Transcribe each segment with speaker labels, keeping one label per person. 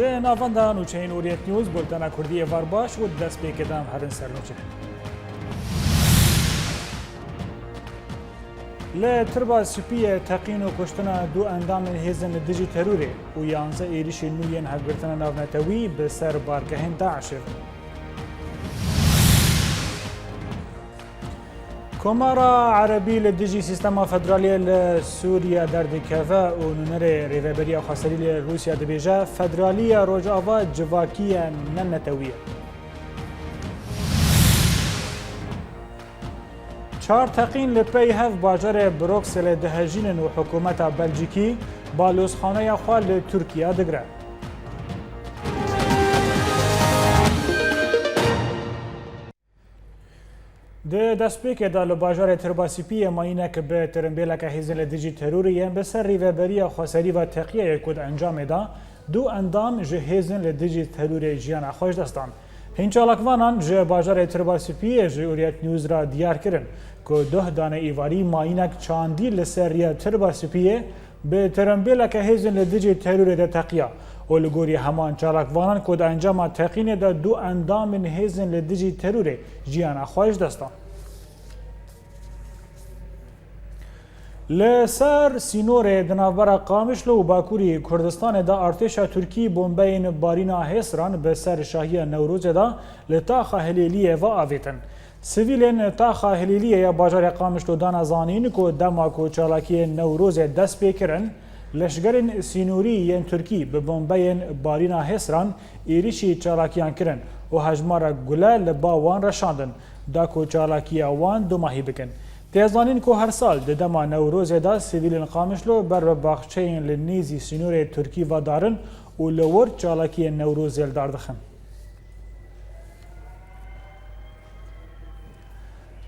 Speaker 1: جه ناوەندا نوچەین ئۆریەت نیوز بولتەنە کوردی ئێوار باش و دەست پێکێدام هەرن سەرنوچە. لە تربا سوپیە تەقین و کوشتنە دوو ئەندامên hêzên li dijî terûrê û 11 êrişên nû yên hevgirtina navnetewî bi ser bargehên Daişê. Komara Erebî li dijî sîstema federaliyê li Sûriya derdikeve û nûnerê rêveberiya xweserî li Rûsya dibêje federaliya Rojava civakiye nenetewî ye. Çar teqîn li pey hev bajarê Brokselê dihejînin û hikûmeta Belcîkî balozxaneya xwe li Tirkiye digire. Di destpêkê da li bajarê Tirbasîpiyê mayînek bi tirimbêleke hêzên li dijî terûrê yên bi ser rêveberiya xweserî ve teqiyeyê ku di encamê da du endam ji hêzên li dijî terûrê jiyana xwe ji destan. Hîn çalakvanan ji bajarê Tirbasîpiyê ji Uriyet News ra diyar kirin ku duh dane îvarî mayînek çandî li ser riya Tirbasîpiyê bi tirimbêleke hêzên li dijî terûrê de teqiya. û li gorî heman çalakvanan ku di encama teqînê de du endamên hêzên li dijî terûrê jiyana xwe ji destan. Li ser sînorê di navbera Qamişlo û Bakurî Kurdistanê de artêşa Tirkî bombeyên barîna hêsran bi ser şahiya Newrozê da li taxa Hilêliyê ve avêtin. Sivîlên taxa Hilêliyê ya bajarê Qamişlo dana zanîn ku dema ku çalakiyên Newrozê dest pê kirin, leşgerên sînorî yên Tirkî bi bombeyên barîna hêsran êrişî çalakiyan kirin û hejmara gule li ba wan reşandin, da ku çalakiya wan dumahî bikin. Têzanîn ku her sal di dema Newrozê da sivîlên Qamişlo ber bi baxçeyên li nêzî sînorê Tirkî ve darin û li wir çalakiyên Newrozê li dar dixin.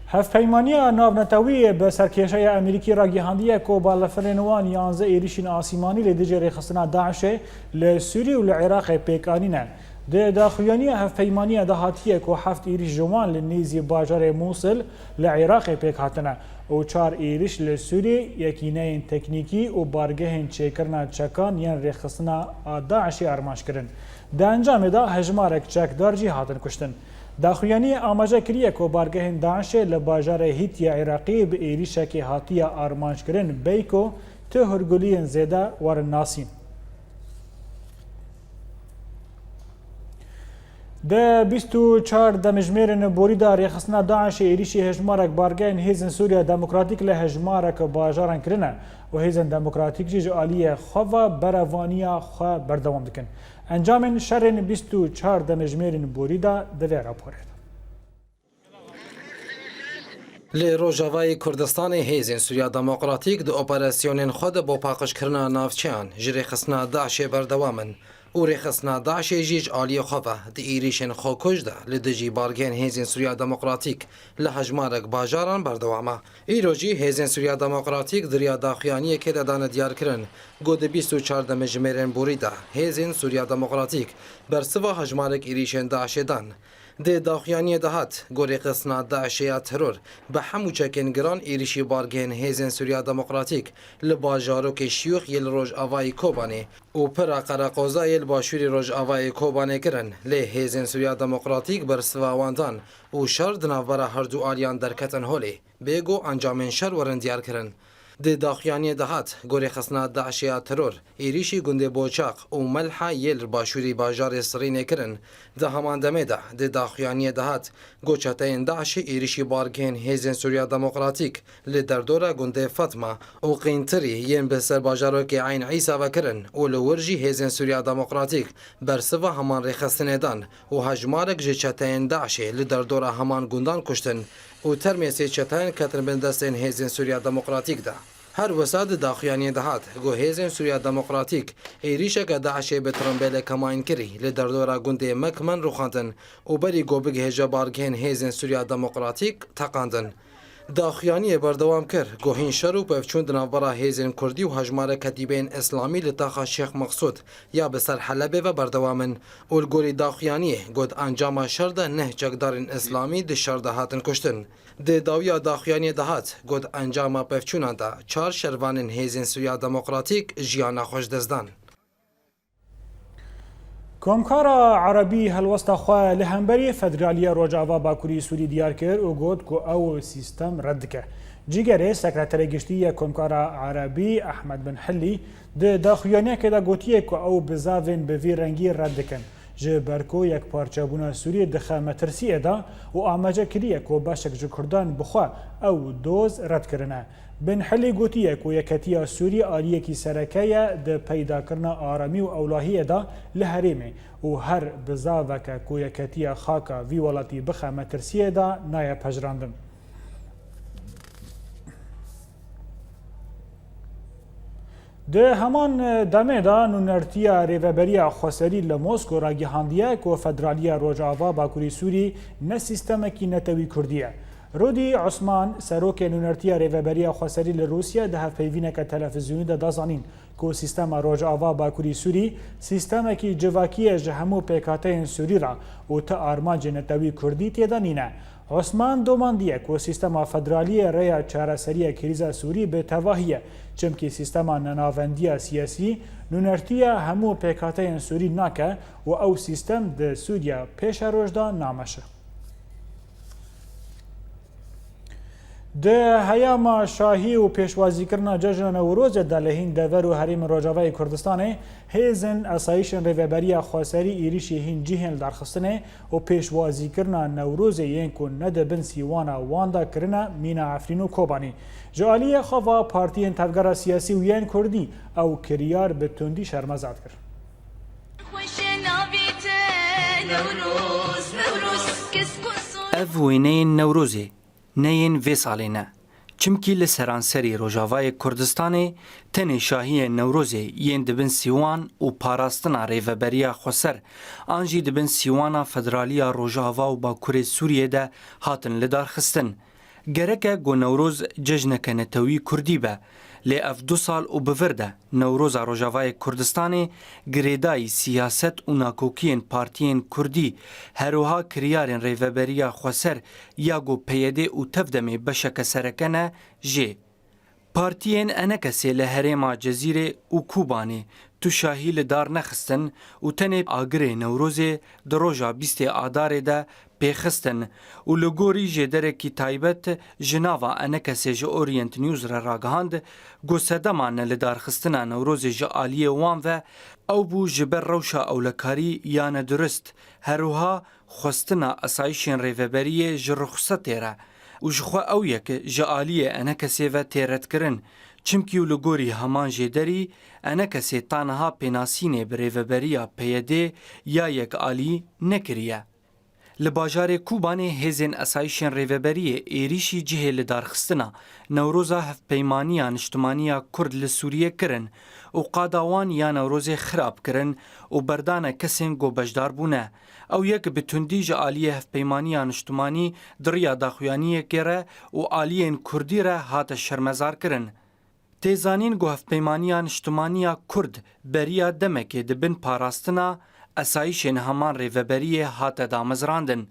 Speaker 1: Hevpeymaniya navnetewî bi serkêşeya Amerîkî ra gihandiye ku balafirên wan 11 êrişên asîmanî li dijî rêxistina Daişê li Sûrî û li Iraqê pêkanîne. Di daxuyaniya hevpeymaniya de hatiye ku heft êriş ji wan li nêzî bajarê Mosul li Iraqê pêk hatine û çar êriş li Sûrî yekîneyên teknîkî û bargehên çêkirina çekan yên rêxistina Daişê armanc kirin. Di encamê da hejmarek çekdar jî hatin kuştin. Daxuyaniyê amaje kiriye ku bargehên Daişê li bajarê Hîtiya Iraqê bi êrişekê hatiye armanc kirin bey ku ti hûrguliyên zêde werin nasîn. Di 24 demijmêrên borî da rêxistina Daişê êrişî hejmarek bargehên hêzên Sûriya Demokratîk li hejmarek bajaran kirine û hêzên demokratîk jî ji aliyê xwe ve berevaniya xwe berdewam dikin. Encamên şerên 24 demijmêrên borî da di vê raporê de.
Speaker 2: Li Rojavayê Kurdistanê hêzên Sûriya Demokratîk di operasyonên xwe de bo paqijkirina navçeyan ji rêxistina Daişê berdewamin û rêxistina Daişê jî ji aliyê xwe ve di êrişên xwekuj de li dijî bargehên hêzên Sûriya Demokratîk li hejmarek bajaran berdewama. Îro jî hêzên Sûriya Demokratîk di riya daxuyaniyekê de dane diyar kirin got di 24 demijmêrên borî de hêzên Sûriya Demokratîk bersiva hejmarek êrişên Daişê dan. Di daxuyaniyê de hat got rêxistina Daişê ya teror bi hemû çekên giran êrişî bargehên hêzên Sûriya Demokratîk li bajarokê Şiyûx yê li Rojavayê Kobanê û pira Qereqozayê li başûrê Rojavayê Kobanê kirin. Lê hêzên Sûriya Demokratîk bersiva wan dan û şer di navbera her du aliyan derketin holê bêgo encamên şer werin diyar kirin. Di daxuyaniyê de hat got rêxistina Daişê ya teror êrişî gundê Boçaq û Melha yê li başûrê bajarê Sirînê kirin. Di heman demê de di daxuyaniyê de hat got çeteyên Daişê êrişî bargehên hêzên Sûriya Demokratîk li derdora gundê Fatma û Qîntirî yên bi ser bajarokê Ayn Îsa ve kirin û li wir jî hêzên Sûriya Demokratîk bersiva heman rêxistinê dan û hejmarek ji çeteyên Daişê li derdora heman gundan kuştin û termê sê çeteyên ketin bin destên hêzên Sûriya Demokratîk de. Her wisa di daxuyaniyê de hat got hêzên Sûriya Demokratîk êrişeke Daişê bi tirimbêlek hemayîn kirî li derdora gundê Mekmen rûxandin û berî got bigihêja bargehên hêzên Sûriya Demokratîk teqandin. Daxuyaniyê berdewam kir got hîn şer û pevçûn di navbera hêzên Kurdî û hejmarek ketîbeyên İslamî li taxa Şêx Mexsûd ya bi ser Helebê ve berdewamin û li gorî daxuyaniyê got encama şer de neh çekdarên İslamî di şer de hatin kuştin. Di dawiya daxuyaniyê de hat got encama pevçûnan de çar şervanên hêzên Sûriya Demokratîk jiyana xwe ji dest dan.
Speaker 1: کۆمکارە عربی هەلوەستە خوا لە هەمبەری فەدرالیە ڕۆژاوا باکووری سووری دیار کرد و گوت کو ئەو سیستەم ڕەت دکە. جیگەرێ سەکرەتەرە گشتیە کۆمکارە عربی ئەحمەد بن حلی داخوێنەیەکێدا گوتیە کو ئەو بزاڤێن بەڤی ڕەنگی ڕەت دکەن ji berko yekparçebûna Sûriyê dixe metirsiyê da û amaje kiriye ku başek ji Kurdan bixwe ew doz redkirine. Bin Helî gotiye ku yeketiya Sûrî aliyekî sereke ye di peydakirina aramî û ewlahiyê da li herêmê û her bizaveke ku yeketiya xaka vî welatî bixe metirsiyê da naye pejrandin. Di heman demê da nûnertiya rêveberiya Xweserî li Moskô ragihandiye ku Federaliya Rojava Bakurî Sûrî ne sîstemekî netewî Kurdî ye. Rodî Osman serokê nûnertiya rêveberiya Xweserî li Rûsya di hevpeyvîneke televîzyonî de dazanîn ku sîstema Rojava Bakurî Sûrî sîstemekî civakî ye ji hemû pêkhateyên Sûrî ra û ti armancê netewî Kurdî têda nîne. Osman domandiye ku sîstema federaliyê rêya çareseriya krîza Sûrî bi tevahî ye çimkî sîstema nenavendiya siyasî nûnertiya hemû pêkhateyên Sûrî nake û ew sîstem di Sûriya pêşa roj da nameşe. Di heyama şahî û pêşwazîkirina cejna Newrozê de li hîn dever û herêmên Rojavayê Kurdistanê hêzên esayîşên rêveberiya Xweserî êrişî hîn cihên li darxistinê û pêşwazîkirina Newrozê yên ku nedibin sîwana wan da kirine Mîna Efrîn û Kobanî. Ji aliyê xwe ve partiyên tevgera siyasî û yên Kurdî ew kiryar bi tundî şermezat kir.
Speaker 3: Ev wêneyên Newrozê neyên vê salê ne. Çimkî li seranserî Rojavayê Kurdistanê tenê şahiyên Newrozê yên dibin sîwan û parastina rêveberiya Xweser an jî dibin sîwana Federaliya Rojava û Bakurê Sûriyê de hatin li darxistin. Gereke got Newroz cejneke netewî Kurdî be, lê ev 2 sal û bi vir de Newroza Rojavayê Kurdistanê girêdayî siyaset û nakokiyên partiyên Kurdî herwiha kiryarên rêveberiya Xweser ya got PYD û tevdemê beşeke sereke ne jê. Partiyên enekesê li herêma Cezîrê û Kubanê tu şahî li dar nexistin û tenê agirê Newrozê di roja 20 Adarê de pêxistin û li gorî jêderekî taybet ji nava enekesê ji Orient News re ragihand got sedeman li darxistina Newrozê ji aliyê wan ve ew bû ji ber rewşa ewlekarî ya nedurist herwiha xwestina esayîşên rêveberiyê ji rixsetê re û ji xwe ew yek ji aliyê enekesê ve têretkirin çimkî û li gorî heman jêderî enekesê taniha pênasînê bi rêveberiya PYD ya yek alî nekiriye. Li bajarê Kubanê hêzên esayîşên rêveberiyê êrişî cihê li darxistina Newroza hevpeymaniya niştimaniya Kurd li Sûriyê kirin û qada wan ya Newrozê xirab kirin û berdana kesên got bejdar bûne. Ew yek bi tundî ji aliyê hevpeymaniya niştimanî di riya daxuyaniyekê re û aliyên Kurdî re hate şermezar kirin. Têzanîn got hevpeymaniya niştimaniya Kurd beriya demekê dibin parastina esayîşên heman rêveberiyê hate damezrandin.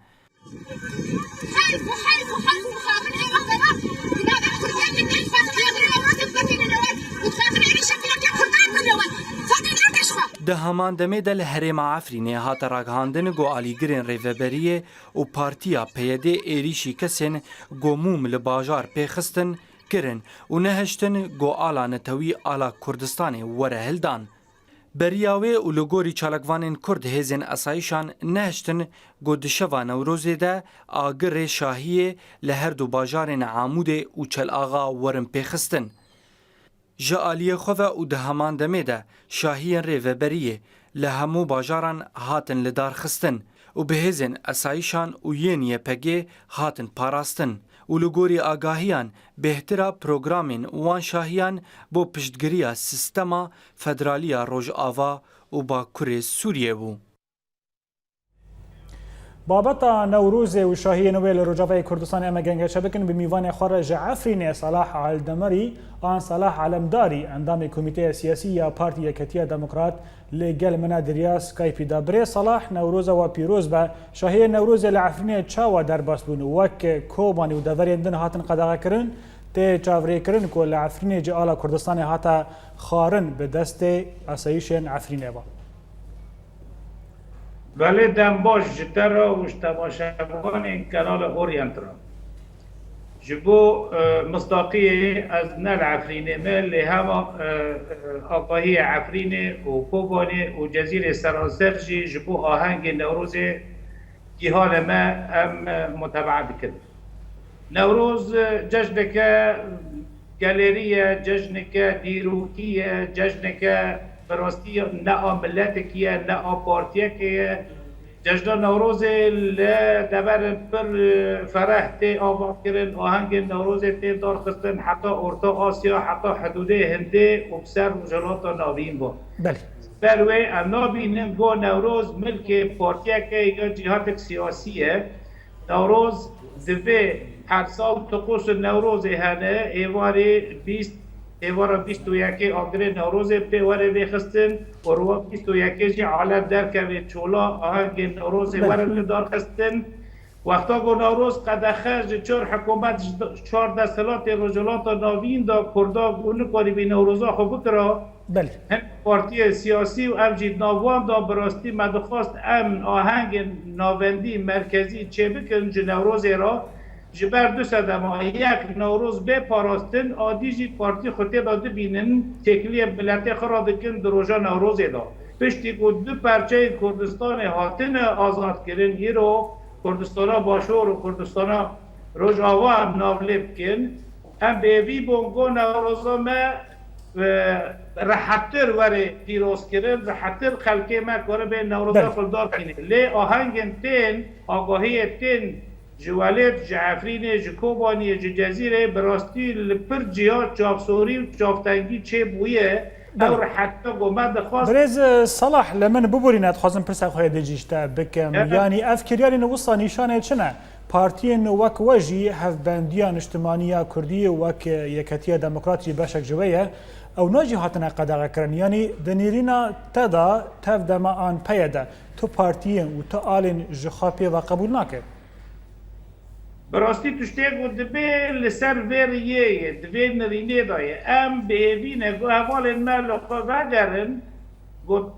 Speaker 3: Di heman demê de li herêma Efrînê hate ragihandin got alîgirên rêveberiyê û partiya PYD êrişî kesên got mûm li bajar pêxistin kirin û nehiştin got ala netewî ala Kurdistanê were hildan. Beriya wê û li gorî çalakvanên Kurd hêzên esayîşan nehiştin got di şeva Newrozê de agirê şahiyê li her du bajarên Amûdê û Çelaxa werin pêxistin. Ji aliyê xwe ve û di heman demê de şahiyên rêveberiyê li hemû bajaran hatin li darxistin û bi hêzên esayîşan û yên YPG hatin parastin û li gorî agahiyan bêhtira programên wan şahiyan bo piştgiriya sîstema Federaliya Rojava û Bakurê Sûriyê bû.
Speaker 1: Babeta Newrozê û şahiyên wê li Rojavayê Kurdistanê em gengeçe bikin bi mîvanê xwe re ji Efrînê Salah Aldemirî an Salah Alemdarî endamê Komîteya Siyasî ya Partî Yeketiya Demokrat li gel mina diriya Skypeî da birê Salah Newroza we pîroz be şahiyên Newrozê li Efrînê çawa derbas bûn wek Kobanî û deverên din hatin qedexekirin tê çavrêkirin ku li Efrînê cî ala Kurdistanê hata xwarin bi destê esayîşên Efrînê ve.
Speaker 4: ولی دنباش جتر و تماشاگران این کانال اورینت را جبو مصداقیه از نل عفرینه مل هما آقاهی عفرینه و کوبانه و جزیره سراسر جبو آهنگ نوروز جهان ما ام متابعه بکن. نوروز جشنك گالریه، جشنك دیروکیه، جشنك براستی نه ملتکیه نه پارتیکیه. جشن نوروز لدبر پر فرح تی آباد کردن آهنگ نوروز تی دار خستن حتی اورتا آسیا حتی حدود هنده و بسر مجرات نابین با.
Speaker 1: بله.
Speaker 4: بلوی نابینم گو نوروز ملک پارتیکه یا جهات سیاسیه. نوروز دوی هر سال طقوس نوروز هنه ایوار 21 آگر نوروز پیواره بخستن و رو 21 جی عالم درکوی چولا آهنگ نوروز ورن دار خستن وقتا گو نوروز قد خرج چور حکومت 14 سالات رجلات ناوین دا کردا گو نکاری بی نوروزا خو بکرا
Speaker 1: بله.
Speaker 4: هم پارتی سیاسی و امجید ناوان دا براستی مدخواست امن آهنگ ناوندی مرکزی چه بکن نوروز را جبر دو سدما یک نوروز به پاراستن آدی جی پارتی خطه داده بینن تکلیه ملت خرا دکن دروژا نوروز دا پشتی که دو پرچه کردستان هاتن آزاد کردن ایرو کردستان باشور و کردستان روجاوا هم ناولب کن هم بیوی بونگو نوروزا ما راحتر وره پیروز کردن راحتر خلقه ما کاره به نوروزا خلدار کنه لی آهنگن تین آگاهی تین جوالت جعفرینه جکوبانی جزیره براستی لپر جیات جافسوری و جافتنگی چه بویه او حتی گمد خواست
Speaker 1: برز صلاح لمن ببورینات خوازم پرسا خواه دیجیشتا بکم یعنی افکریانی نوستا نشانه چنه پارتین وک وجی هفبندیان اجتماعیه کردی وک یکتیه دموکراتی باشک جویه او ناجی هاتنا قداغه کرن یعنی دنیرینا تدا تف دما آن پیدا تو پارتین و تو آلین جخاپی و قبول ناکه
Speaker 4: براستی تشتیق و دبی لسر ویریه دبی نرینه دایه ام بهوینه گو اول مال وگرن گو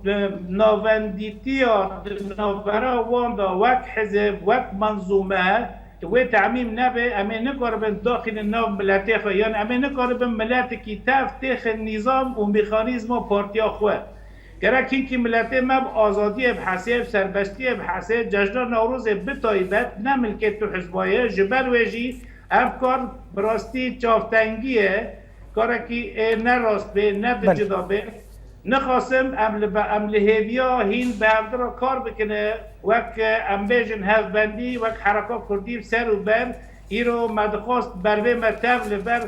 Speaker 4: ناوندیتی ها ناورا واندا وک حزب وک منظومه و تعمیم نبه اما نکاربن داخل ناو ملتی خواه یعنی اما نکاربن ملتی که تفتیخ نظام و میخانیزم و پارتیا خواه گره که ملت مب آزادی بحثه سربستی بحثه جشن نوروز بتایبت نه ملکت تو حزبایه جبر ویجی افکار براستی چافتنگیه کاره که نه راست به نه جدا به نخواستم عمل هیویا هین به همدر کار بکنه وک امبیجن هفبندی وک حرکات کردی سر و بر ایرو مدخواست بروه متف لبر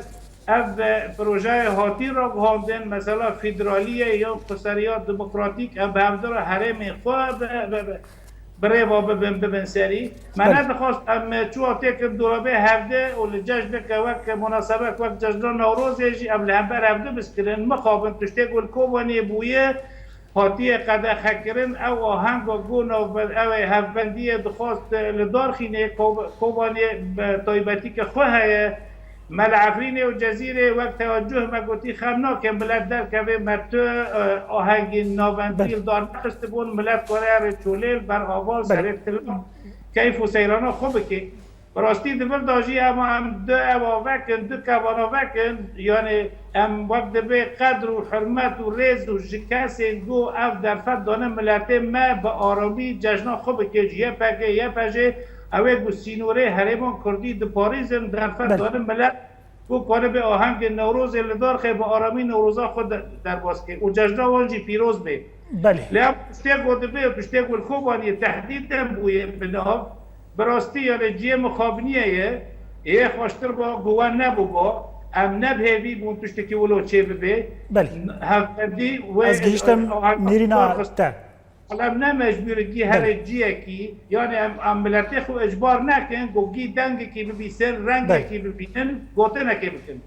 Speaker 4: اف پروژه هاتی را گهاندن مثلا فدرالیه یا قصریات دموکراتیک به همدر حرم خواه برای وابه ببن سری من ندخواست ام چوه تکن دورابه هفته و لججن که وک مناسبه وک جشن نوروز یجی ام لحبر هفته بسکرن مخابن تشته گل کوبانی بویه هاتی قد خکرن او آهنگ و گون او هفبندی دخواست لدار خینه کوبانی طایبتی که خواه ملعفرین و جزیره وقت توجه مگوتی خمنا که ملت در که مرتو آهنگ ناوندیل دار نخسته بون ملت کاره چولیل بر آواز سرطلام کیف و سیرانا خوبه که براستی دبر داجی اما هم دو اوا وکن دو کوانا وکن یعنی هم وقت به قدر و حرمت و ریز و جکسی گو اف در فت دانه ملت ما به آرامی جشنا خوبه که یه پجه اوه گو سینوره هریمان کردی دو پاریزم در فت دانه ملت گو کاره به آهنگ نوروز لدار خیلی به آرامی نوروزا خود در باز که و جشنا وانجی پیروز به
Speaker 1: بله
Speaker 4: لیا پشته گو دبه و پشته گو الخوبانی تحدید دم بویه بناب براستی یعنی جیه مخابنیه یه خوشتر با گوان نبو با ام نبهوی بون پشتکی ولو چه ببه
Speaker 1: بله
Speaker 4: هفتی و
Speaker 1: از گیشتم نیرینا تا
Speaker 4: حالا نمجبورگی هر جیه کی یعنی ام ملتی خو اجبار نکن گو گی دنگ کی ببیسن رنگ کی ببینن گوته نکی بکن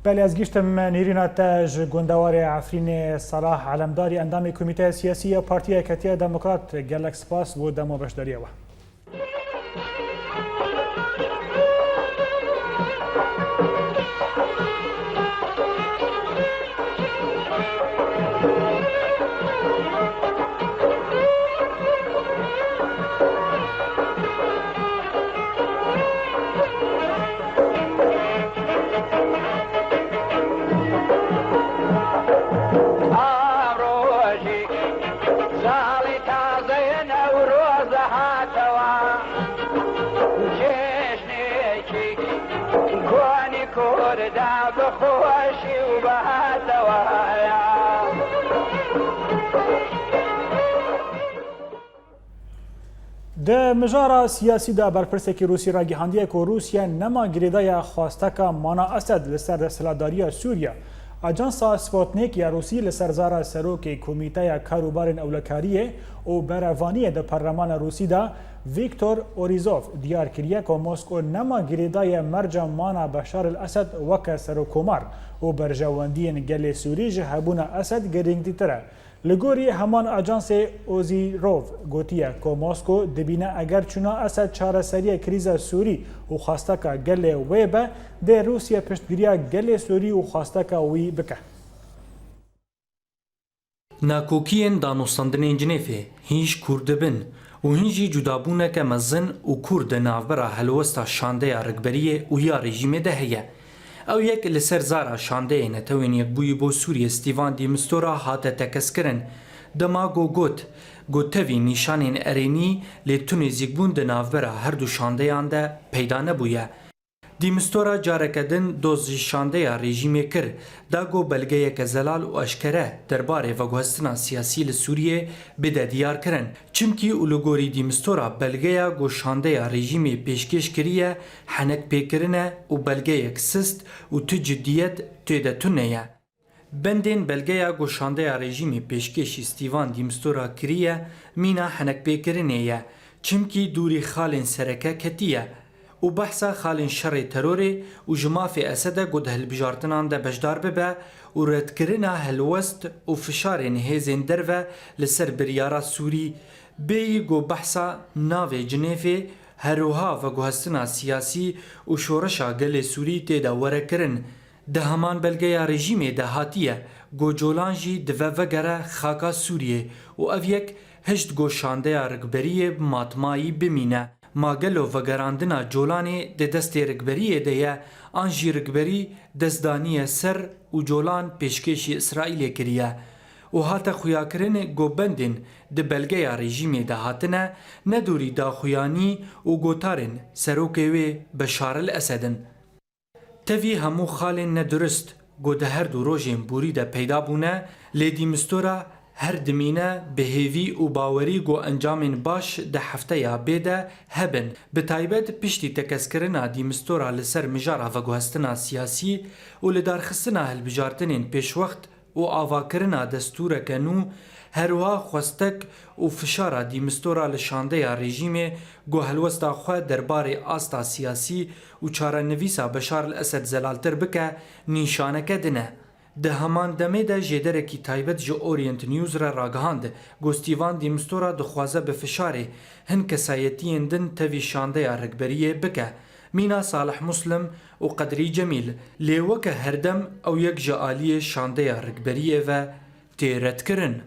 Speaker 1: بله از گیشتم نیرینا تاج گندوار عفرین صلاح علمداری اندام کمیته سیاسی پارتی کتیه دموکرات گلک سپاس و دمو بشداریه و
Speaker 5: بخوشي وبهالدوايا
Speaker 1: د مجارا سیاسی دا برپرسێکی رووسی ڕاگەیاندیە کە رووسیا نەما گرێدایە خواستەکە مانا ئەسەد لەسەر دەسەڵاتداریە سووریا. ئاجانسا سپۆتنیک یا رووسی لەسەر زارا سەرۆکی کۆمیتەیە کاروبارên ئەولەکاریە و بەرەڤانیە دە پەرلەمانە رووسیدا ڤیکتۆر ئۆریزۆف دیار کردیە کە مۆسکۆ نەما گرێدایە مەرجە مانا بەشار الئەسەد وەکە سەرۆکۆمار و بەرژەوەندیên gelê Sûrî ji hebûna ئەسەد girîngîtir e. Li gorî heman ajansê Ozîrov gotiye ku Mosko dibîne eger çûna Esed çareseriya krîza Sûrî û xwasteka gelê wê be dê Rûsya piştgiriya gelê Sûrî û xwasteka wî bike.
Speaker 3: Nakokiyên danûstandinên Cinêfê hîn Kurd dibin û hîn jî cudabûneke mezin û Kurd di navbera helwesta şandeya rikberiyê û ya rejîmê de heye. Ew yek li ser zara şandeyê netewên yekbûyî bo Sûriye Stîvan de Mistura hate tekeskirin. Dema got tevî nîşanên erênî lê tunê zîkbûn di navbera her du şandeyan de peyda nebûye. De Mistura careke din doz jî şandeya rejîmê kir, da got belgeyeke zelal û eşkere derbarê veguhestina siyasî li Sûriyê bide diyar kirin. Çimkî û li gorî De Mistura belgeya got şandeya rejîmê pêşkêş kiriye henek pêkirine û belgeyek sist û tu ciddiyet tê de tune ye. Bendên belgeya got şandeya rejîmê pêşkêşî Stîvan De Mistura kiriye mîna henek pêkirinê ye, çimkî dûrî xalên sereke ketiye. û behsa xalên şerê terorê û ji mafê Esedê got hilbijartinan de bejdar bibe û redkirina helwest û fişarên hêzên derve li ser biryara Sûrî bêyî got behsa navê Cinêfê herûha veguhestina siyasî û şoreşa gelê Sûrî tê de werekirin. Di heman belgeya rejîmê de hatiye got colan jî dive vegere xaka Sûriyê û ev yek hişt got şandeya rikberiyê matmayî bimîne. Magelo vegerandina colanê di destê rikberiyê de ye an jî rikberî destdaniye ser û colan pêşkêşî İsraîlê kiriye û hate xuyakirinê gotbendên di belgeya rejîmê de hatine nedûrî daxuyanî û gotarên serokê wê Beşar el Esedin. Tevî hemû xalên nedurist got di her du rojên borî de peyda bûne lê De Mistura her dimîne bihêvî û bawerî got encamên baş di hefteya bê de hebin. Bi taybet piştî tekeskirina De Mistura li ser mijara veguhestina siyasî û li darxistina hilbijartinên pêşwext û avakirina destûreke nû herwiha xwestek û fişara De Mistura li şandeya rejîmê got helwesta xwe derbarê asta siyasî û çarenivîsa Beşar el Esed zelaltir bike nîşaneke dine. Di heman demê de jêderekî taybet ji Orient News re ragihand got Stîvan De Mistura dixwaze bi fişarê hin kesayetiyên din tevî şandeya rikberiyê bike. Mîna Salih Muslim û Qedrî Cemîl lê weke herdem ew yek ji aliyê şandeya rikberiyê ve tê redkirin.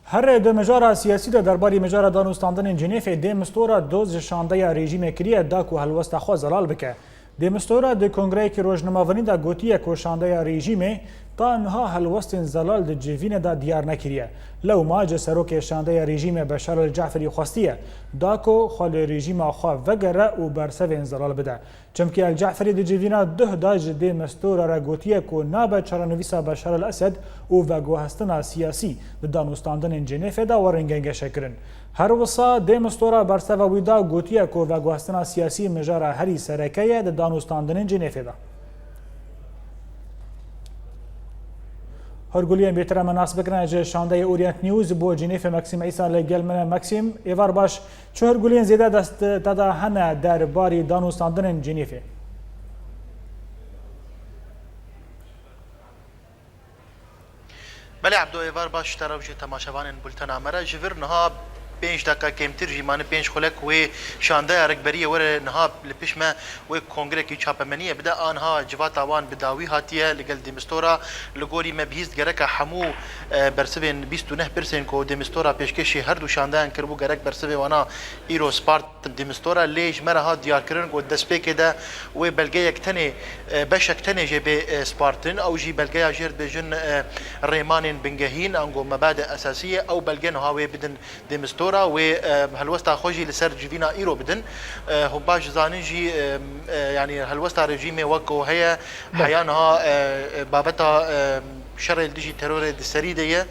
Speaker 1: Her di mijara siyasî de derbarê mijara danûstandinên Cinêfê De Mistura doz ji şandeya rejîmê kiriye da ku helwesta xwe zelal bike. De Mistura di kongreyekî rojnimavanî de gotiye ku şandeya rejîmê ta niha helwestên zelal di civînê de diyar nekiriye. Lewma ji serokê şandeya rejîmê Beşar el Ceferî xwestiye da ku xwe li rejîma xwe vegere û bersevên zelal bide. Çimkî el Ceferî di civîna duh da ji De Mistura re gotiye ku nabe çarenivîsa Beşar el Esed û veguhestina siyasî di danûstandinên Cinêfê de werin gengeşekirin. Her wisa De Mistura berseva wî da gotiye ku veguhestina siyasî mijara herî serekeye di danûstandinên Cinêfê de. هرگولیان بیتر مناسب کنه جه شانده اورینت نیوز بو جنیف مکسیم عیسی لگل من مکسیم ایوار باش چه هرگولیان زیاده دست داده هنه در باری دانوستاندن جنیفه
Speaker 6: بله عبدو ایوار باش تراوجه تماشاوان بولتن آمره جور نها 5 دقیقه کمتر جیمانه 5 خلک و شانده رکبریه وره نها لپیش ما و کنگره کی چاپمنیه بده آنها جوات آوان بداوی هاتیه لگل De Mistura لگوری مبهیست گرک حمو برسوین 29% کو De Mistura پیشکشی هر دو شانده ان کربو گرک برسوی وانا ایرو سپارت De Mistura لیج مرها دیار کرن کو دسپی کده و بلگه یک تنه بشک تنه جه به سپارتن او جی بلگه جرد بجن ریمان بنگهین انگو مبادئ اساسیه او بلگه نهاوی بدن De Mistura دمستورا و هلوستا خوجي لسر جيفينا ايرو بدن هم باش زانجي يعني هلوستا رجيم وكو هي حيانها بابتا شر الديجي ترور السريديه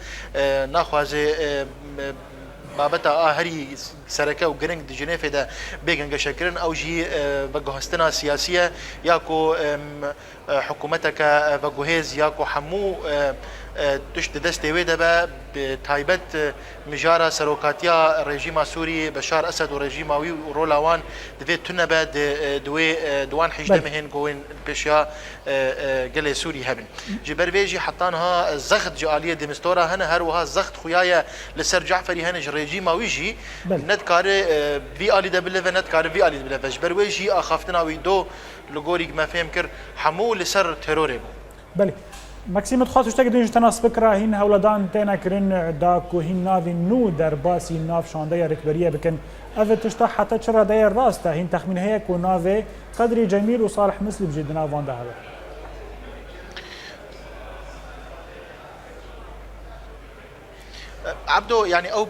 Speaker 6: ناخوازي بابتا هري سركه و گرنگ د جنیف ده بیگنگ شکرن او جی بگهستنا سیاسیه یاکو حکومتك بگوهز یاکو حمو تشت دست ويدا با بتايبت مجارة سروكاتيا رجيم سوري بشار اسد ورجيماوي ورولاوان دفيت تنبا دوان حجده مهن قوين بشيا قلي سوري هبن جبر بيجي حطانها زخت جاليه دمستورا هنا هروها زخت خويايا لسر جعفري هنج رجيماوي جي ندكار في الي دبل ندكار في الي دبل جبر ويجي اخافتنا ويدو لغوريك ما فهم كر حمو لسر تيروري
Speaker 1: بله ماکسیم تخواست شتک دنج تناس بکره هین هولدان تینا کرن دا کو هین ناوی نو در باسی ناف شانده رکبریه بکن اوه تشتا حتی چرا دایر راسته هین تخمین هیا کو ناوی قدری جمیل و صالح مسلم جدنا وانده هوا
Speaker 6: عبدو يعني او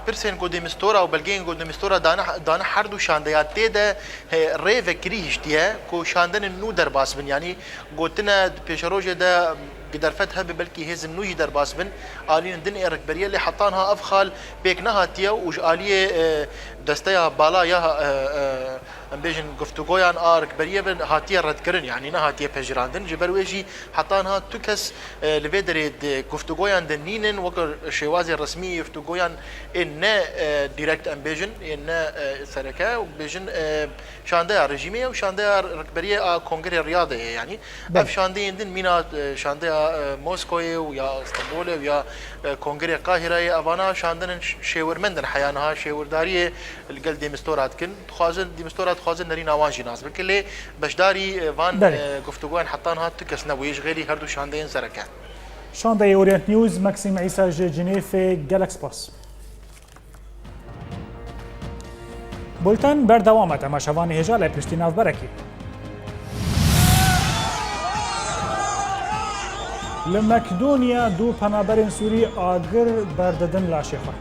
Speaker 6: برسين قدام مستورا او بلجين قدام مستورا دانا حردو شانديات تيدا ريفا كريهشتيا كو شاندن النو درباس بن يعني قلتنا بيشروجه ده قدرفتها ببلكي هزم نوجي درباس بن آلين دن ركبريه اللي حطانها افخال بيكناها تيا وج آليه دستيها بالا يا امبيجن گفتگویان ركبريه بن هاتيه رد كرن يعني نه هاتيه بجراندن جبرويجي حطانها تكس لفيدري گفتگویان دنينن وكر شوازي الرسمي گفتگویان ان دايركت امبيجن ان سركه وبيجن شانده رجيميه وشانده ركبريه كونغري الرياضه يعني اف شاندين دن مينا شانده موسكو ويا اسطنبول ويا كونغري القاهره افانا شاندن شيورمندن حيانها شيورداريه القل دي مستورات كن خازن دي مستورات خازن نري ناوانجي ناس بكل بشداري فان گفتگوان حطانها تكس نويش غيري هردو شاندين سركه
Speaker 1: شانده اورينت نيوز ماكسيم عيسى جنيف جالاكس باس بولتن بردوامه تماشاوان هجال پشتیناف برکی لمقدونيا دو پنابرین سوری آگر برددن لاشخه